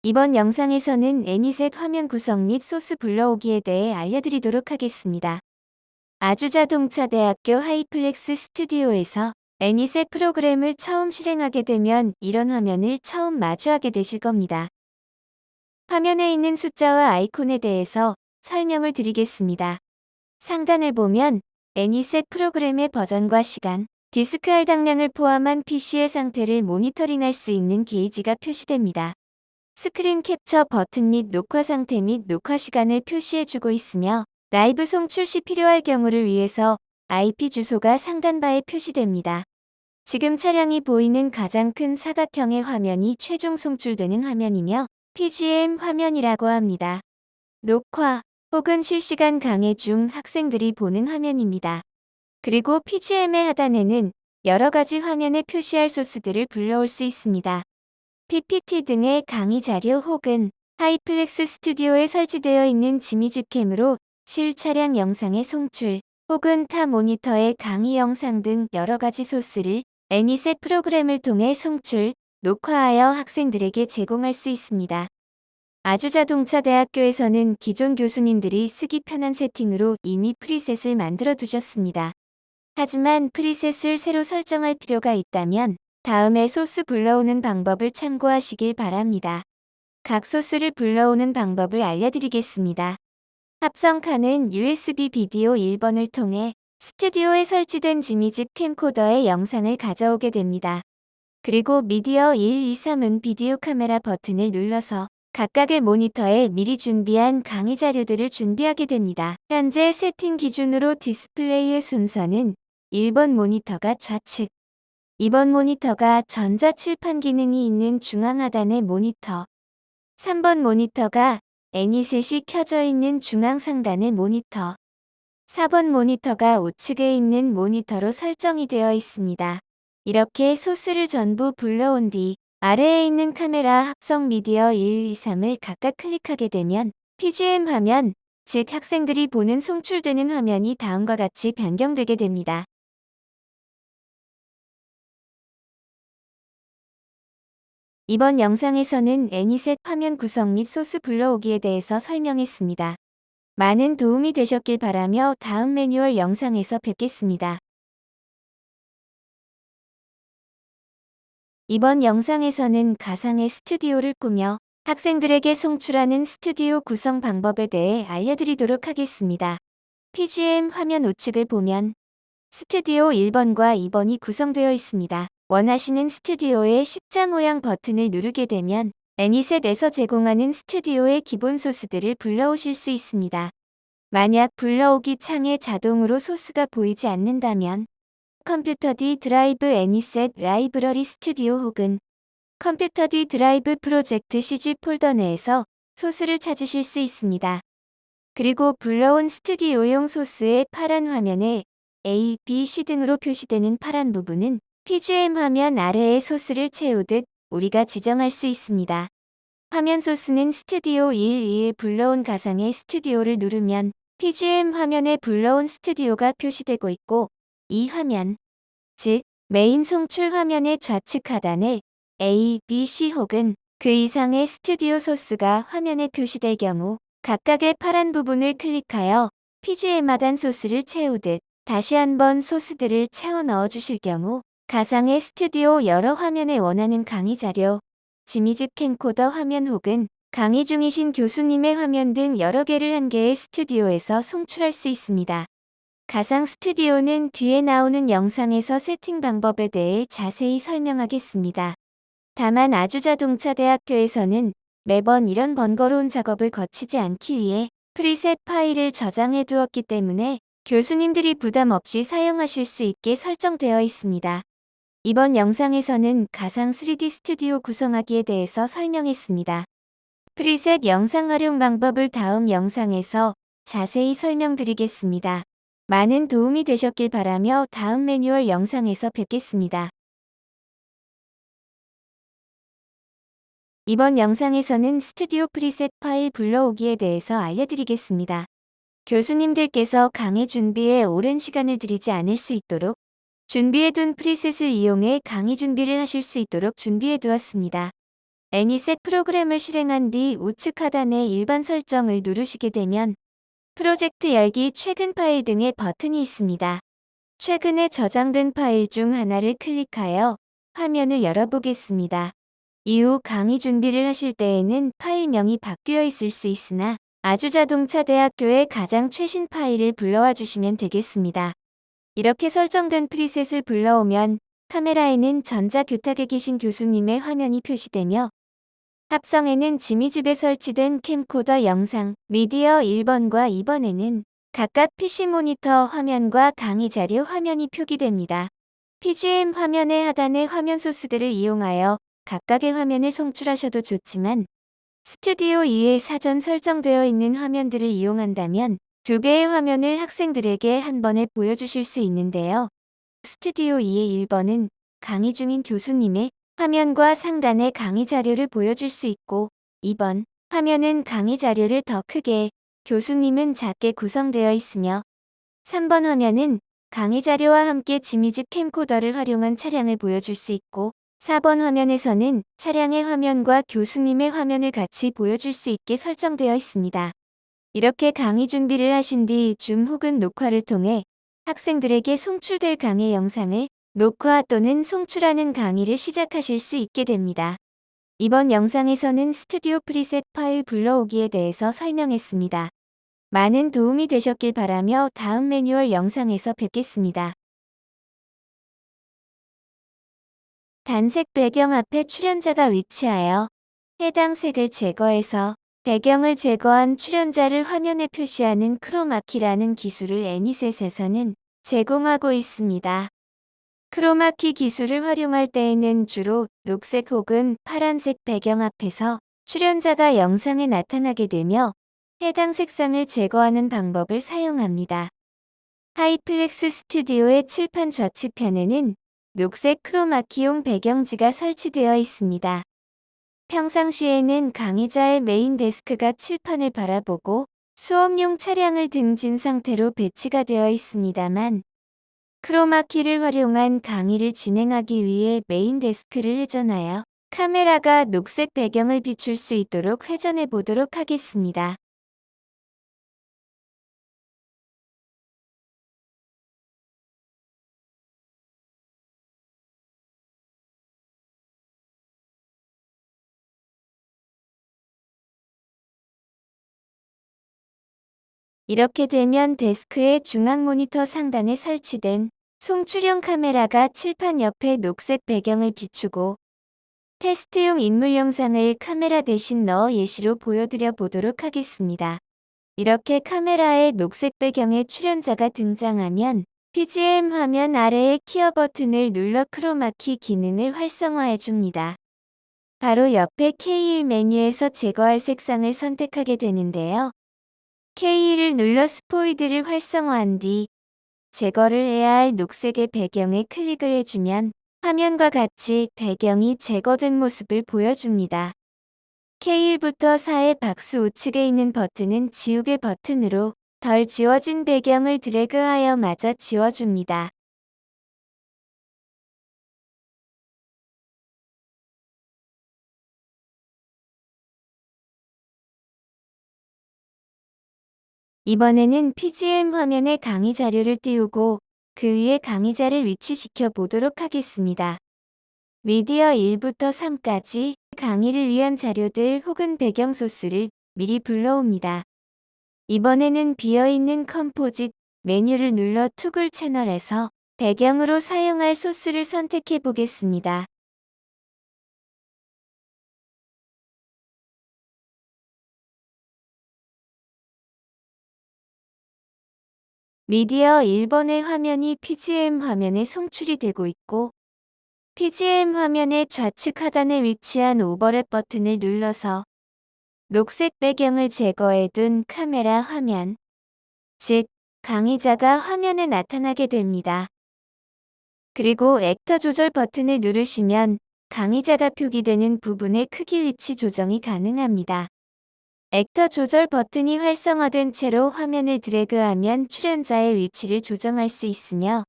이번 영상에서는 애니셋 화면 구성 및 소스 불러오기에 대해 알려드리도록 하겠습니다. 아주자동차대학교 하이플렉스 스튜디오에서 애니셋 프로그램을 처음 실행하게 되면 이런 화면을 처음 마주하게 되실 겁니다. 화면에 있는 숫자와 아이콘에 대해서 설명을 드리겠습니다. 상단을 보면 애니셋 프로그램의 버전과 시간, 디스크 할당량을 포함한 PC의 상태를 모니터링할 수 있는 게이지가 표시됩니다. 스크린 캡처 버튼 및 녹화 상태 및 녹화 시간을 표시해주고 있으며 라이브 송출 시 필요할 경우를 위해서 IP 주소가 상단바에 표시됩니다. 지금 차량이 보이는 가장 큰 사각형의 화면이 최종 송출되는 화면이며 PGM 화면이라고 합니다. 녹화 혹은 실시간 강의 중 학생들이 보는 화면입니다. 그리고 PGM의 하단에는 여러 가지 화면에 표시할 소스들을 불러올 수 있습니다. PPT 등의 강의 자료 혹은 하이플렉스 스튜디오에 설치되어 있는 지미집캠으로 실 차량 영상의 송출 혹은 타 모니터의 강의 영상 등 여러 가지 소스를 애니셋 프로그램을 통해 송출, 녹화하여 학생들에게 제공할 수 있습니다. 아주자동차대학교에서는 기존 교수님들이 쓰기 편한 세팅으로 이미 프리셋을 만들어 두셨습니다. 하지만 프리셋을 새로 설정할 필요가 있다면 다음에 소스 불러오는 방법을 참고하시길 바랍니다. 각 소스를 불러오는 방법을 알려드리겠습니다. 합성칸은 USB 비디오 1번을 통해 스튜디오에 설치된 지미집 캠코더의 영상을 가져오게 됩니다. 그리고 미디어 1, 2, 3은 비디오 카메라 버튼을 눌러서 각각의 모니터에 미리 준비한 강의 자료들을 준비하게 됩니다. 현재 세팅 기준으로 디스플레이의 순서는 1번 모니터가 좌측, 2번 모니터가 전자칠판 기능이 있는 중앙 하단의 모니터, 3번 모니터가 애니셋이 켜져 있는 중앙 상단의 모니터, 4번 모니터가 우측에 있는 모니터로 설정이 되어 있습니다. 이렇게 소스를 전부 불러온 뒤 아래에 있는 카메라 합성 미디어 1, 2, 3을 각각 클릭하게 되면 PGM 화면, 즉 학생들이 보는 송출되는 화면이 다음과 같이 변경되게 됩니다. 이번 영상에서는 애니셋 화면 구성 및 소스 불러오기에 대해서 설명했습니다. 많은 도움이 되셨길 바라며 다음 매뉴얼 영상에서 뵙겠습니다. 이번 영상에서는 가상의 스튜디오를 꾸며 학생들에게 송출하는 스튜디오 구성 방법에 대해 알려드리도록 하겠습니다. PGM 화면 우측을 보면 스튜디오 1번과 2번이 구성되어 있습니다. 원하시는 스튜디오의 십자 모양 버튼을 누르게 되면 애니셋에서 제공하는 스튜디오의 기본 소스들을 불러오실 수 있습니다. 만약 불러오기 창에 자동으로 소스가 보이지 않는다면 컴퓨터 D 드라이브 애니셋 라이브러리 스튜디오 혹은 컴퓨터 D 드라이브 프로젝트 CG 폴더 내에서 소스를 찾으실 수 있습니다. 그리고 불러온 스튜디오용 소스의 파란 화면에 A, B, C 등으로 표시되는 파란 부분은 PGM 화면 아래의 소스를 채우듯 우리가 지정할 수 있습니다. 화면 소스는 스튜디오 1, 2에 불러온 가상의 스튜디오를 누르면 PGM 화면에 불러온 스튜디오가 표시되고 있고 이 화면, 즉 메인 송출 화면의 좌측 하단에 A, B, C 혹은 그 이상의 스튜디오 소스가 화면에 표시될 경우 각각의 파란 부분을 클릭하여 PGM 하단 소스를 채우듯 다시 한번 소스들을 채워 넣어주실 경우 가상의 스튜디오 여러 화면에 원하는 강의 자료, 지미집 캠코더 화면 혹은 강의 중이신 교수님의 화면 등 여러 개를 한 개의 스튜디오에서 송출할 수 있습니다. 가상 스튜디오는 뒤에 나오는 영상에서 세팅 방법에 대해 자세히 설명하겠습니다. 다만 아주자동차대학교에서는 매번 이런 번거로운 작업을 거치지 않기 위해 프리셋 파일을 저장해 두었기 때문에 교수님들이 부담 없이 사용하실 수 있게 설정되어 있습니다. 이번 영상에서는 가상 3D 스튜디오 구성하기에 대해서 설명했습니다. 프리셋 영상 활용 방법을 다음 영상에서 자세히 설명드리겠습니다. 많은 도움이 되셨길 바라며 다음 매뉴얼 영상에서 뵙겠습니다. 이번 영상에서는 스튜디오 프리셋 파일 불러오기에 대해서 알려드리겠습니다. 교수님들께서 강의 준비에 오랜 시간을 들이지 않을 수 있도록 준비해둔 프리셋을 이용해 강의 준비를 하실 수 있도록 준비해 두었습니다. 애니셋 프로그램을 실행한 뒤 우측 하단의 일반 설정을 누르시게 되면 프로젝트 열기 최근 파일 등의 버튼이 있습니다. 최근에 저장된 파일 중 하나를 클릭하여 화면을 열어보겠습니다. 이후 강의 준비를 하실 때에는 파일명이 바뀌어 있을 수 있으나 아주자동차대학교의 가장 최신 파일을 불러와 주시면 되겠습니다. 이렇게 설정된 프리셋을 불러오면 카메라에는 전자교탁에 계신 교수님의 화면이 표시되며 합성에는 지미집에 설치된 캠코더 영상, 미디어 1번과 2번에는 각각 PC 모니터 화면과 강의 자료 화면이 표기됩니다. PGM 화면의 하단의 화면 소스들을 이용하여 각각의 화면을 송출하셔도 좋지만 스튜디오 2에 사전 설정되어 있는 화면들을 이용한다면 두 개의 화면을 학생들에게 한 번에 보여주실 수 있는데요. 스튜디오 2의 1번은 강의 중인 교수님의 화면과 상단의 강의 자료를 보여줄 수 있고 2번 화면은 강의 자료를 더 크게, 교수님은 작게 구성되어 있으며 3번 화면은 강의 자료와 함께 지미집 캠코더를 활용한 차량을 보여줄 수 있고 4번 화면에서는 차량의 화면과 교수님의 화면을 같이 보여줄 수 있게 설정되어 있습니다. 이렇게 강의 준비를 하신 뒤 줌 혹은 녹화를 통해 학생들에게 송출될 강의 영상을 녹화 또는 송출하는 강의를 시작하실 수 있게 됩니다. 이번 영상에서는 스튜디오 프리셋 파일 불러오기에 대해서 설명했습니다. 많은 도움이 되셨길 바라며 다음 매뉴얼 영상에서 뵙겠습니다. 단색 배경 앞에 출연자가 위치하여 해당 색을 제거해서 배경을 제거한 출연자를 화면에 표시하는 크로마키라는 기술을 애니셋에서는 제공하고 있습니다. 크로마키 기술을 활용할 때에는 주로 녹색 혹은 파란색 배경 앞에서 출연자가 영상에 나타나게 되며 해당 색상을 제거하는 방법을 사용합니다. 하이플렉스 스튜디오의 칠판 좌측편에는 녹색 크로마키용 배경지가 설치되어 있습니다. 평상시에는 강의자의 메인 데스크가 칠판을 바라보고 수업용 차량을 등진 상태로 배치가 되어 있습니다만 크로마키를 활용한 강의를 진행하기 위해 메인 데스크를 회전하여 카메라가 녹색 배경을 비출 수 있도록 회전해 보도록 하겠습니다. 이렇게 되면 데스크의 중앙 모니터 상단에 설치된 송출형 카메라가 칠판 옆에 녹색 배경을 비추고 테스트용 인물 영상을 카메라 대신 넣어 예시로 보여드려 보도록 하겠습니다. 이렇게 카메라의 녹색 배경에 출연자가 등장하면 PGM 화면 아래의 키어 버튼을 눌러 크로마키 기능을 활성화해 줍니다. 바로 옆에 K1 메뉴에서 제거할 색상을 선택하게 되는데요. K1을 눌러 스포이드를 활성화한 뒤 제거를 해야 할 녹색의 배경에 클릭을 해주면 화면과 같이 배경이 제거된 모습을 보여줍니다. K1부터 4의 박스 우측에 있는 버튼은 지우개 버튼으로 덜 지워진 배경을 드래그하여 마저 지워줍니다. 이번에는 PGM 화면에 강의 자료를 띄우고 그 위에 강의자를 위치시켜 보도록 하겠습니다. 미디어 1부터 3까지 강의를 위한 자료들 혹은 배경 소스를 미리 불러옵니다. 이번에는 비어있는 컴포짓 메뉴를 눌러 투글 채널에서 배경으로 사용할 소스를 선택해 보겠습니다. 미디어 1번의 화면이 PGM 화면에 송출이 되고 있고 PGM 화면의 좌측 하단에 위치한 오버랩 버튼을 눌러서 녹색 배경을 제거해 둔 카메라 화면, 즉 강의자가 화면에 나타나게 됩니다. 그리고 액터 조절 버튼을 누르시면 강의자가 표기되는 부분의 크기 위치 조정이 가능합니다. 액터 조절 버튼이 활성화된 채로 화면을 드래그하면 출연자의 위치를 조정할 수 있으며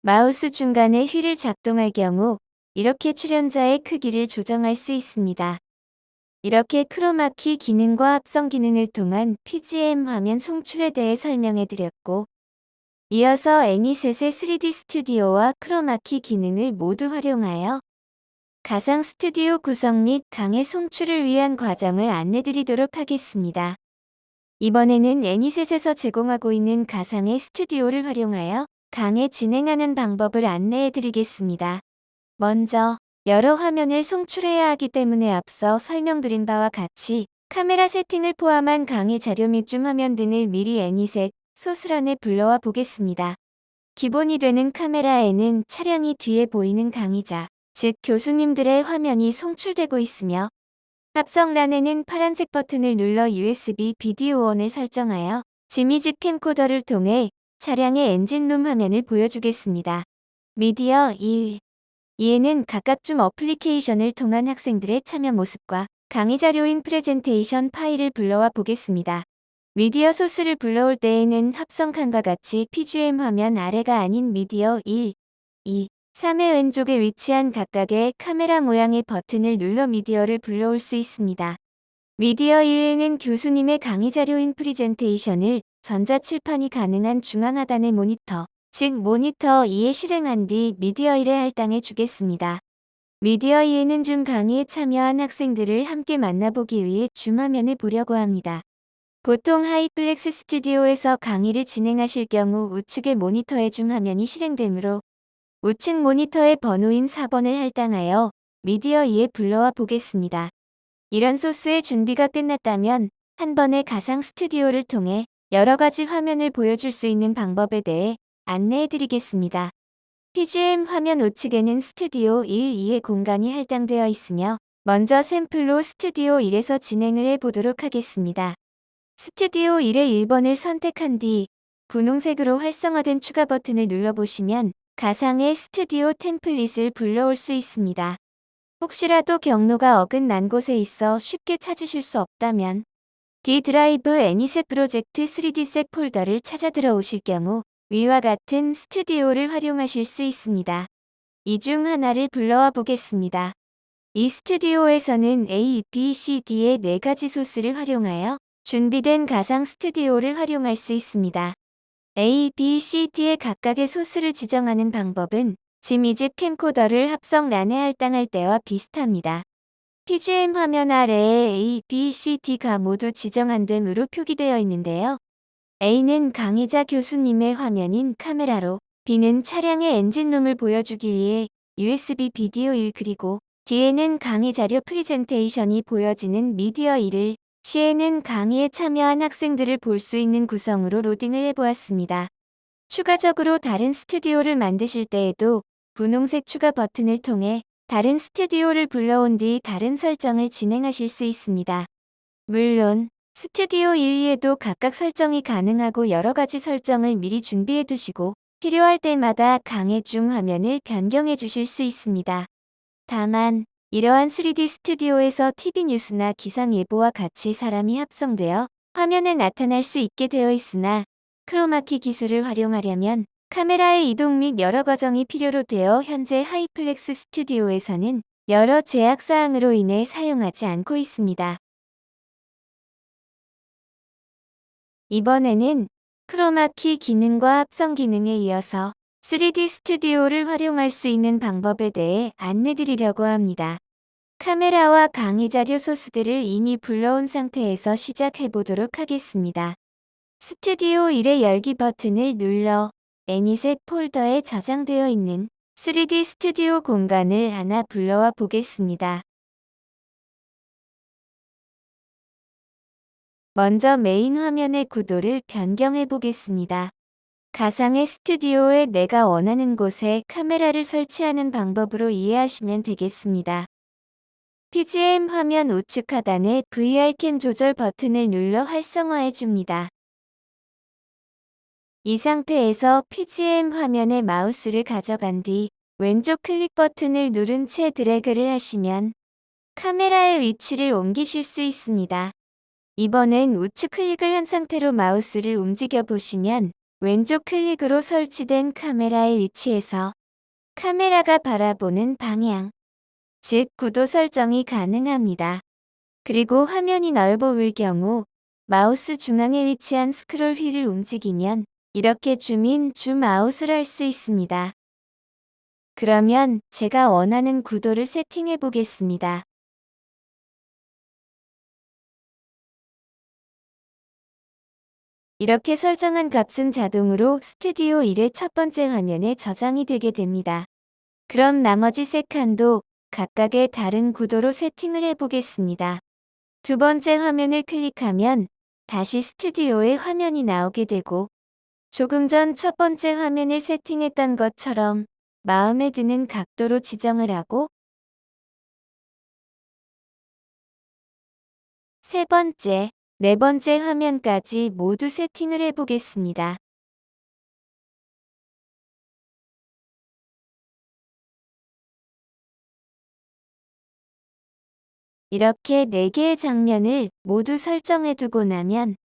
마우스 중간에 휠을 작동할 경우 이렇게 출연자의 크기를 조정할 수 있습니다. 이렇게 크로마키 기능과 합성 기능을 통한 PGM 화면 송출에 대해 설명해 드렸고, 이어서 애니셋의 3D 스튜디오와 크로마키 기능을 모두 활용하여 가상 스튜디오 구성 및 강의 송출을 위한 과정을 안내드리도록 하겠습니다. 이번에는 애니셋에서 제공하고 있는 가상의 스튜디오를 활용하여 강의 진행하는 방법을 안내해드리겠습니다. 먼저 여러 화면을 송출해야 하기 때문에 앞서 설명드린 바와 같이 카메라 세팅을 포함한 강의 자료 및 줌 화면 등을 미리 애니셋 소스란에 불러와 보겠습니다. 기본이 되는 카메라에는 차량이 뒤에 보이는 강의자, 즉 교수님들의 화면이 송출되고 있으며, 합성란에는 파란색 버튼을 눌러 USB 비디오온을 설정하여 지미집 캠코더를 통해 차량의 엔진룸 화면을 보여주겠습니다. 미디어 1, 2에는 각각 줌 어플리케이션을 통한 학생들의 참여 모습과 강의 자료인 프레젠테이션 파일을 불러와 보겠습니다. 미디어 소스를 불러올 때에는 합성칸과 같이 PGM 화면 아래가 아닌 미디어 1, 2, 3의 왼쪽에 위치한 각각의 카메라 모양의 버튼을 눌러 미디어를 불러올 수 있습니다. 미디어 1에는 교수님의 강의 자료인 프레젠테이션을 전자칠판이 가능한 중앙 하단의 모니터, 즉 모니터 2에 실행한 뒤 미디어 1에 할당해 주겠습니다. 미디어 2에는 줌 강의에 참여한 학생들을 함께 만나보기 위해 줌 화면을 보려고 합니다. 보통 하이플렉스 스튜디오에서 강의를 진행하실 경우 우측의 모니터에 줌 화면이 실행되므로 우측 모니터의 번호인 4번을 할당하여 미디어 2에 불러와 보겠습니다. 이런 소스의 준비가 끝났다면 한 번의 가상 스튜디오를 통해 여러 가지 화면을 보여줄 수 있는 방법에 대해 안내해 드리겠습니다. PGM 화면 우측에는 스튜디오 1, 2의 공간이 할당되어 있으며, 먼저 샘플로 스튜디오 1에서 진행을 해 보도록 하겠습니다. 스튜디오 1의 1번을 선택한 뒤 분홍색으로 활성화된 추가 버튼을 눌러보시면 가상의 스튜디오 템플릿을 불러올 수 있습니다. 혹시라도 경로가 어긋난 곳에 있어 쉽게 찾으실 수 없다면 D 드라이브 애니셋 프로젝트 3D셋 폴더를 찾아 들어오실 경우 위와 같은 스튜디오를 활용하실 수 있습니다. 이 중 하나를 불러와 보겠습니다. 이 스튜디오에서는 A, B, C, D의 4가지 소스를 활용하여 준비된 가상 스튜디오를 활용할 수 있습니다. A, B, C, D의 각각의 소스를 지정하는 방법은 지미집 캠코더를 합성란에 할당할 때와 비슷합니다. PGM 화면 아래에 A, B, C, D가 모두 지정한 됨으로 표기되어 있는데요. A는 강의자 교수님의 화면인 카메라로, B는 차량의 엔진룸을 보여주기 위해 USB 비디오 1 그리고 D에는 강의 자료 프레젠테이션이 보여지는 미디어 1을, C에는 강의에 참여한 학생들을 볼 수 있는 구성으로 로딩을 해보았습니다. 추가적으로 다른 스튜디오를 만드실 때에도 분홍색 추가 버튼을 통해 다른 스튜디오를 불러온 뒤 다른 설정을 진행하실 수 있습니다. 물론 스튜디오 1, 2에도 각각 설정이 가능하고 여러 가지 설정을 미리 준비해 두시고 필요할 때마다 강의 중 화면을 변경해 주실 수 있습니다. 다만 이러한 3D 스튜디오에서 TV 뉴스나 기상 예보와 같이 사람이 합성되어 화면에 나타날 수 있게 되어 있으나, 크로마키 기술을 활용하려면 카메라의 이동 및 여러 과정이 필요로 되어 현재 하이플렉스 스튜디오에서는 여러 제약사항으로 인해 사용하지 않고 있습니다. 이번에는 크로마키 기능과 합성 기능에 이어서 3D 스튜디오를 활용할 수 있는 방법에 대해 안내드리려고 합니다. 카메라와 강의 자료 소스들을 이미 불러온 상태에서 시작해 보도록 하겠습니다. 스튜디오 1의 열기 버튼을 눌러 애니셋 폴더에 저장되어 있는 3D 스튜디오 공간을 하나 불러와 보겠습니다. 먼저 메인 화면의 구도를 변경해 보겠습니다. 가상의 스튜디오에 내가 원하는 곳에 카메라를 설치하는 방법으로 이해하시면 되겠습니다. PGM 화면 우측 하단에 VR캠 조절 버튼을 눌러 활성화해 줍니다. 이 상태에서 PGM 화면에 마우스를 가져간 뒤 왼쪽 클릭 버튼을 누른 채 드래그를 하시면 카메라의 위치를 옮기실 수 있습니다. 이번엔 우측 클릭을 한 상태로 마우스를 움직여 보시면 왼쪽 클릭으로 설치된 카메라의 위치에서 카메라가 바라보는 방향, 즉 구도 설정이 가능합니다. 그리고 화면이 넓어 보일 경우 마우스 중앙에 위치한 스크롤 휠을 움직이면 이렇게 줌인, 줌아웃을 할 수 있습니다. 그러면 제가 원하는 구도를 세팅해 보겠습니다. 이렇게 설정한 값은 자동으로 스튜디오 1의 첫 번째 화면에 저장이 되게 됩니다. 그럼 나머지 세 칸도 각각의 다른 구도로 세팅을 해보겠습니다. 두 번째 화면을 클릭하면 다시 스튜디오의 화면이 나오게 되고 조금 전 첫 번째 화면을 세팅했던 것처럼 마음에 드는 각도로 지정을 하고 세 번째, 네 번째 화면까지 모두 세팅을 해보겠습니다. 이렇게 4개의 장면을 모두 설정해두고 나면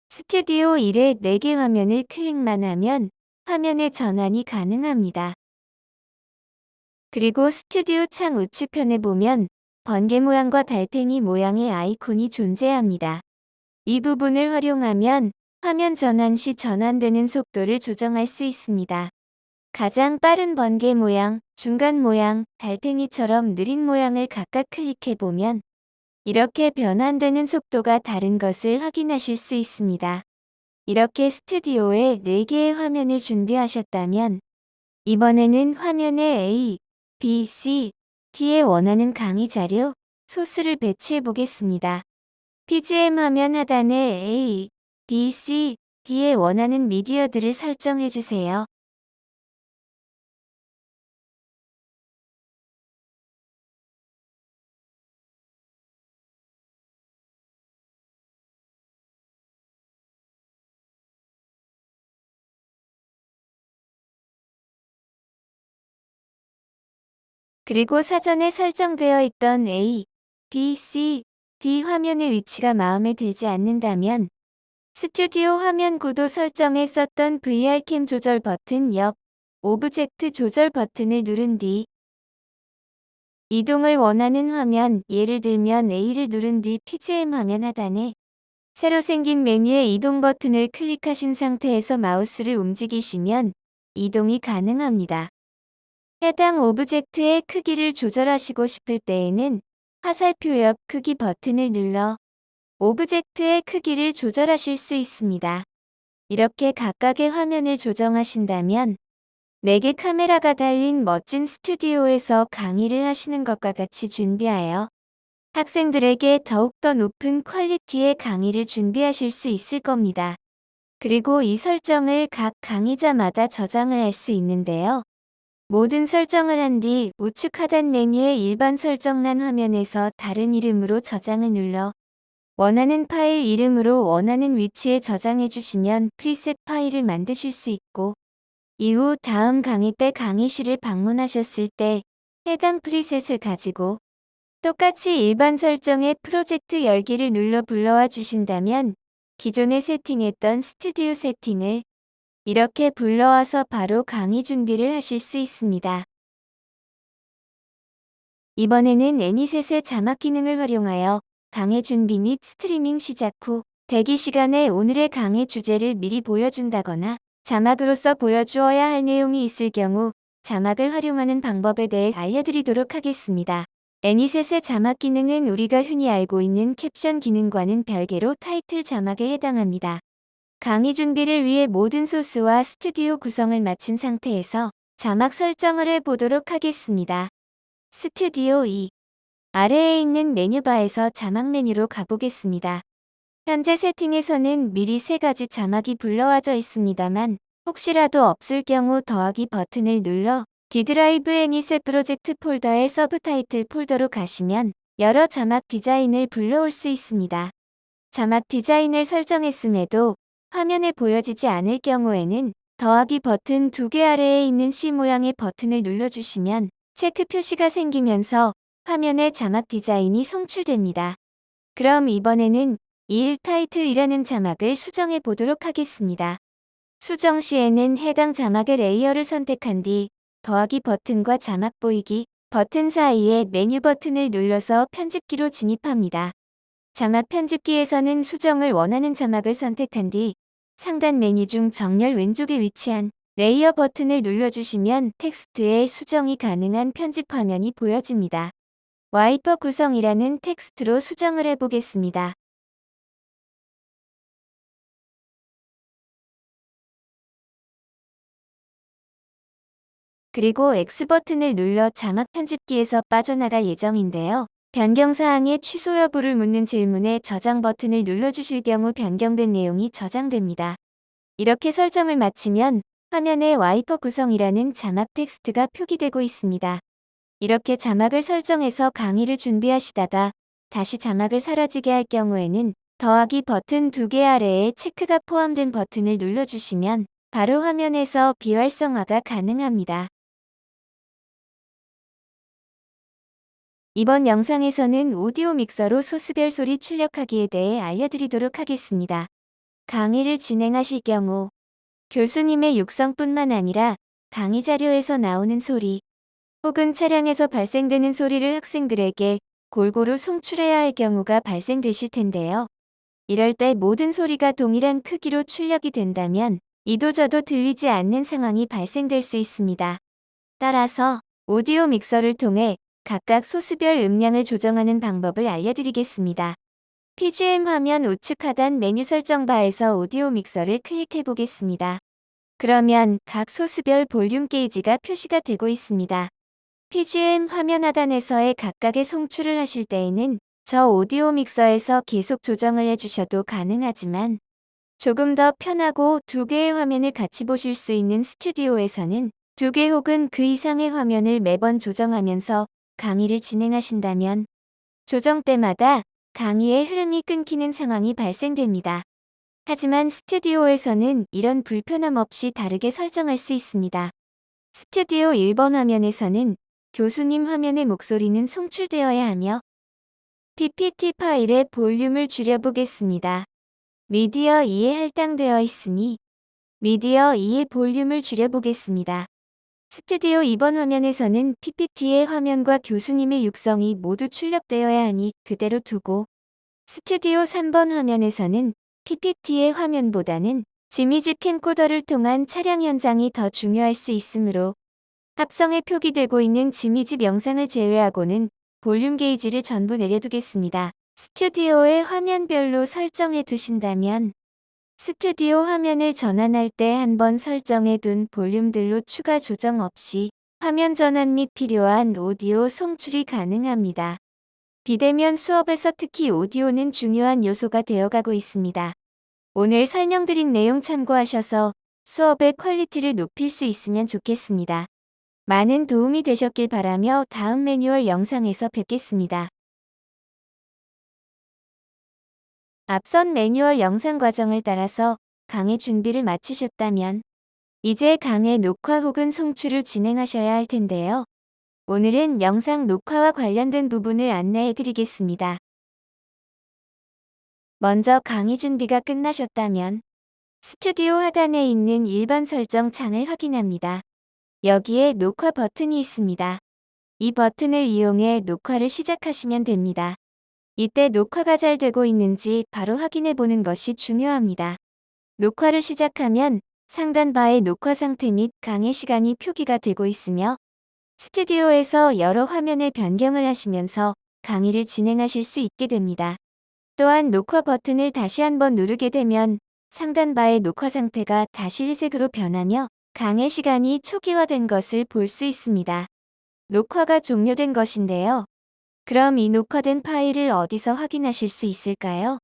스튜디오 1의 4개 화면을 클릭만 하면 화면의 전환이 가능합니다. 그리고 스튜디오 창 우측편에 보면 번개 모양과 달팽이 모양의 아이콘이 존재합니다. 이 부분을 활용하면 화면 전환 시 전환되는 속도를 조정할 수 있습니다. 가장 빠른 번개 모양, 중간 모양, 달팽이처럼 느린 모양을 각각 클릭해보면 이렇게 변환되는 속도가 다른 것을 확인하실 수 있습니다. 이렇게 스튜디오에 4개의 화면을 준비하셨다면 이번에는 화면에 A, B, C, D에 원하는 강의 자료, 소스를 배치해 보겠습니다. PGM 화면 하단에 A, B, C, D에 원하는 미디어들을 설정해 주세요. 그리고 사전에 설정되어 있던 A, B, C, D 화면의 위치가 마음에 들지 않는다면 스튜디오 화면 구도 설정에 썼던 VR캠 조절 버튼 옆 오브젝트 조절 버튼을 누른 뒤 이동을 원하는 화면, 예를 들면 A를 누른 뒤 PGM 화면 하단에 새로 생긴 메뉴의 이동 버튼을 클릭하신 상태에서 마우스를 움직이시면 이동이 가능합니다. 해당 오브젝트의 크기를 조절하시고 싶을 때에는 화살표 옆 크기 버튼을 눌러 오브젝트의 크기를 조절하실 수 있습니다. 이렇게 각각의 화면을 조정하신다면 4개 카메라가 달린 멋진 스튜디오에서 강의를 하시는 것과 같이 준비하여 학생들에게 더욱더 높은 퀄리티의 강의를 준비하실 수 있을 겁니다. 그리고 이 설정을 각 강의자마다 저장을 할 수 있는데요. 모든 설정을 한 뒤 우측 하단 메뉴의 일반 설정란 화면에서 다른 이름으로 저장을 눌러 원하는 파일 이름으로 원하는 위치에 저장해 주시면 프리셋 파일을 만드실 수 있고 이후 다음 강의 때 강의실을 방문하셨을 때 해당 프리셋을 가지고 똑같이 일반 설정의 프로젝트 열기를 눌러 불러와 주신다면 기존에 세팅했던 스튜디오 세팅을 이렇게 불러와서 바로 강의 준비를 하실 수 있습니다. 이번에는 애니셋의 자막 기능을 활용하여 강의 준비 및 스트리밍 시작 후 대기 시간에 오늘의 강의 주제를 미리 보여준다거나 자막으로서 보여주어야 할 내용이 있을 경우 자막을 활용하는 방법에 대해 알려드리도록 하겠습니다. 애니셋의 자막 기능은 우리가 흔히 알고 있는 캡션 기능과는 별개로 타이틀 자막에 해당합니다. 강의 준비를 위해 모든 소스와 스튜디오 구성을 마친 상태에서 자막 설정을 해보도록 하겠습니다. 스튜디오 2 아래에 있는 메뉴바에서 자막 메뉴로 가보겠습니다. 현재 세팅에서는 미리 3가지 자막이 불러와져 있습니다만 혹시라도 없을 경우 더하기 버튼을 눌러 D드라이브 애니셋 프로젝트 폴더의 서브타이틀 폴더로 가시면 여러 자막 디자인을 불러올 수 있습니다. 자막 디자인을 설정했음에도 화면에 보여지지 않을 경우에는 더하기 버튼 2개 아래에 있는 C 모양의 버튼을 눌러주시면 체크 표시가 생기면서 화면에 자막 디자인이 송출됩니다. 그럼 이번에는 일 타이틀이라는 자막을 수정해 보도록 하겠습니다. 수정 시에는 해당 자막의 레이어를 선택한 뒤 더하기 버튼과 자막 보이기 버튼 사이에 메뉴 버튼을 눌러서 편집기로 진입합니다. 자막 편집기에서는 수정을 원하는 자막을 선택한 뒤 상단 메뉴 중 정렬 왼쪽에 위치한 레이어 버튼을 눌러주시면 텍스트에 수정이 가능한 편집 화면이 보여집니다. 와이퍼 구성이라는 텍스트로 수정을 해보겠습니다. 그리고 X 버튼을 눌러 자막 편집기에서 빠져나갈 예정인데요. 변경사항의 취소 여부를 묻는 질문에 저장 버튼을 눌러주실 경우 변경된 내용이 저장됩니다. 이렇게 설정을 마치면 화면에 와이퍼 구성이라는 자막 텍스트가 표기되고 있습니다. 이렇게 자막을 설정해서 강의를 준비하시다가 다시 자막을 사라지게 할 경우에는 더하기 버튼 2개 아래에 체크가 포함된 버튼을 눌러주시면 바로 화면에서 비활성화가 가능합니다. 이번 영상에서는 오디오 믹서로 소스별 소리 출력하기에 대해 알려드리도록 하겠습니다. 강의를 진행하실 경우 교수님의 육성뿐만 아니라 강의 자료에서 나오는 소리 혹은 차량에서 발생되는 소리를 학생들에게 골고루 송출해야 할 경우가 발생되실 텐데요. 이럴 때 모든 소리가 동일한 크기로 출력이 된다면 이도저도 들리지 않는 상황이 발생될 수 있습니다. 따라서 오디오 믹서를 통해 각각 소스별 음량을 조정하는 방법을 알려드리겠습니다. PGM 화면 우측 하단 메뉴 설정 바에서 오디오 믹서를 클릭해 보겠습니다. 그러면 각 소스별 볼륨 게이지가 표시가 되고 있습니다. PGM 화면 하단에서의 각각의 송출을 하실 때에는 저 오디오 믹서에서 계속 조정을 해주셔도 가능하지만 조금 더 편하고 2개의 화면을 같이 보실 수 있는 스튜디오에서는 2개 혹은 그 이상의 화면을 매번 조정하면서 강의를 진행하신다면 조정 때마다 강의의 흐름이 끊기는 상황이 발생됩니다. 하지만 스튜디오에서는 이런 불편함 없이 다르게 설정할 수 있습니다. 스튜디오 1번 화면에서는 교수님 화면의 목소리는 송출되어야 하며 PPT 파일의 볼륨을 줄여보겠습니다. 미디어 2에 할당되어 있으니 미디어 2의 볼륨을 줄여보겠습니다. 스튜디오 2번 화면에서는 PPT의 화면과 교수님의 육성이 모두 출력되어야 하니 그대로 두고 스튜디오 3번 화면에서는 PPT의 화면보다는 지미집 캠코더를 통한 차량 현장이 더 중요할 수 있으므로 합성에 표기되고 있는 지미집 영상을 제외하고는 볼륨 게이지를 전부 내려두겠습니다. 스튜디오의 화면별로 설정해 두신다면 스튜디오 화면을 전환할 때 한번 설정해 둔 볼륨들로 추가 조정 없이 화면 전환 및 필요한 오디오 송출이 가능합니다. 비대면 수업에서 특히 오디오는 중요한 요소가 되어가고 있습니다. 오늘 설명드린 내용 참고하셔서 수업의 퀄리티를 높일 수 있으면 좋겠습니다. 많은 도움이 되셨길 바라며 다음 매뉴얼 영상에서 뵙겠습니다. 앞선 매뉴얼 영상 과정을 따라서 강의 준비를 마치셨다면 이제 강의 녹화 혹은 송출을 진행하셔야 할 텐데요. 오늘은 영상 녹화와 관련된 부분을 안내해 드리겠습니다. 먼저 강의 준비가 끝나셨다면 스튜디오 하단에 있는 일반 설정 창을 확인합니다. 여기에 녹화 버튼이 있습니다. 이 버튼을 이용해 녹화를 시작하시면 됩니다. 이때 녹화가 잘 되고 있는지 바로 확인해 보는 것이 중요합니다. 녹화를 시작하면 상단 바에 녹화 상태 및 강의 시간이 표기가 되고 있으며 스튜디오에서 여러 화면을 변경을 하시면서 강의를 진행하실 수 있게 됩니다. 또한 녹화 버튼을 다시 한번 누르게 되면 상단 바의 녹화 상태가 다시 회색으로 변하며 강의 시간이 초기화된 것을 볼 수 있습니다. 녹화가 종료된 것인데요. 그럼 이 녹화된 파일을 어디서 확인하실 수 있을까요?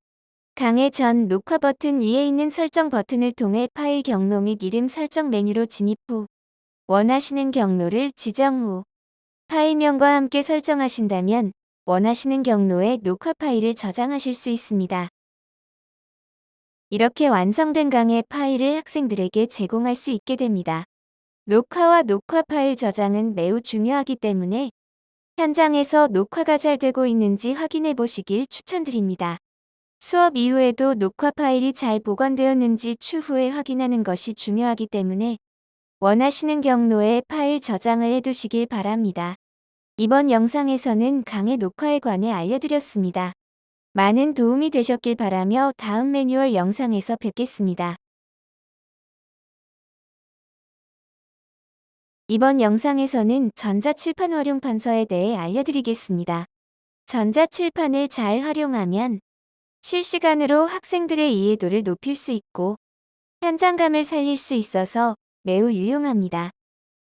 강의 전 녹화 버튼 위에 있는 설정 버튼을 통해 파일 경로 및 이름 설정 메뉴로 진입 후 원하시는 경로를 지정 후 파일명과 함께 설정하신다면 원하시는 경로에 녹화 파일을 저장하실 수 있습니다. 이렇게 완성된 강의 파일을 학생들에게 제공할 수 있게 됩니다. 녹화와 녹화 파일 저장은 매우 중요하기 때문에 현장에서 녹화가 잘 되고 있는지 확인해 보시길 추천드립니다. 수업 이후에도 녹화 파일이 잘 보관되었는지 추후에 확인하는 것이 중요하기 때문에 원하시는 경로에 파일 저장을 해두시길 바랍니다. 이번 영상에서는 강의 녹화에 관해 알려드렸습니다. 많은 도움이 되셨길 바라며 다음 매뉴얼 영상에서 뵙겠습니다. 이번 영상에서는 전자칠판 활용 판서에 대해 알려드리겠습니다. 전자칠판을 잘 활용하면 실시간으로 학생들의 이해도를 높일 수 있고 현장감을 살릴 수 있어서 매우 유용합니다.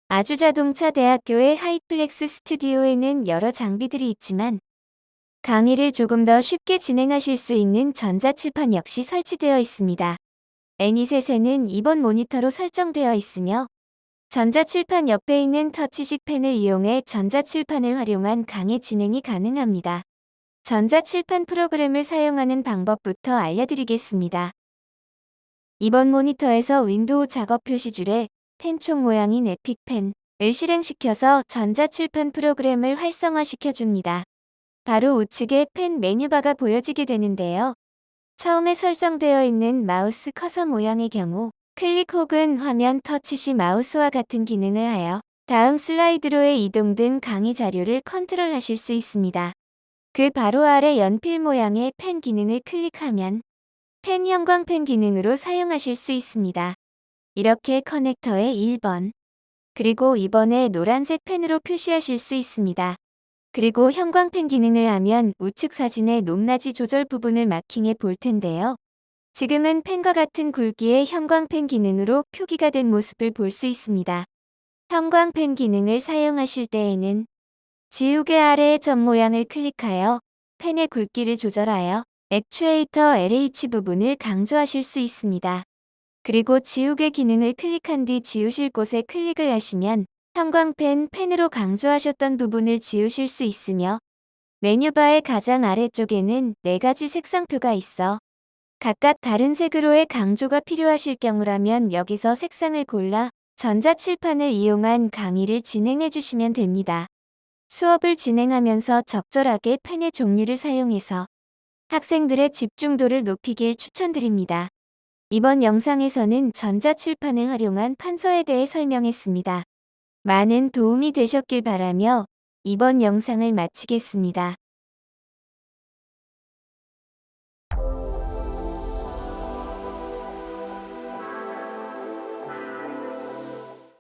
아주자동차 대학교의 하이플렉스 스튜디오에는 여러 장비들이 있지만 강의를 조금 더 쉽게 진행하실 수 있는 전자칠판 역시 설치되어 있습니다. 애니셋에는 2번 모니터로 설정되어 있으며 전자칠판 옆에 있는 터치식 펜을 이용해 전자칠판을 활용한 강의 진행이 가능합니다. 전자칠판 프로그램을 사용하는 방법부터 알려드리겠습니다. 이번 모니터에서 윈도우 작업 표시줄에 펜총 모양인 에픽펜을 실행시켜서 전자칠판 프로그램을 활성화시켜줍니다. 바로 우측에 펜 메뉴바가 보여지게 되는데요. 처음에 설정되어 있는 마우스 커서 모양의 경우 클릭 혹은 화면 터치 시 마우스와 같은 기능을 하여 다음 슬라이드로의 이동 등 강의 자료를 컨트롤하실 수 있습니다. 그 바로 아래 연필 모양의 펜 기능을 클릭하면 펜 형광펜 기능으로 사용하실 수 있습니다. 이렇게 커넥터에 1번, 그리고 2번에 노란색 펜으로 표시하실 수 있습니다. 그리고 형광펜 기능을 하면 우측 사진의 높낮이 조절 부분을 마킹해 볼 텐데요. 지금은 펜과 같은 굵기의 형광펜 기능으로 표기가 된 모습을 볼 수 있습니다. 형광펜 기능을 사용하실 때에는 지우개 아래의 점 모양을 클릭하여 펜의 굵기를 조절하여 액추에이터 LH 부분을 강조하실 수 있습니다. 그리고 지우개 기능을 클릭한 뒤 지우실 곳에 클릭을 하시면 형광펜 펜으로 강조하셨던 부분을 지우실 수 있으며 메뉴바의 가장 아래쪽에는 4가지 색상표가 있어 각각 다른 색으로의 강조가 필요하실 경우라면 여기서 색상을 골라 전자칠판을 이용한 강의를 진행해 주시면 됩니다. 수업을 진행하면서 적절하게 펜의 종류를 사용해서 학생들의 집중도를 높이길 추천드립니다. 이번 영상에서는 전자칠판을 활용한 판서에 대해 설명했습니다. 많은 도움이 되셨길 바라며 이번 영상을 마치겠습니다.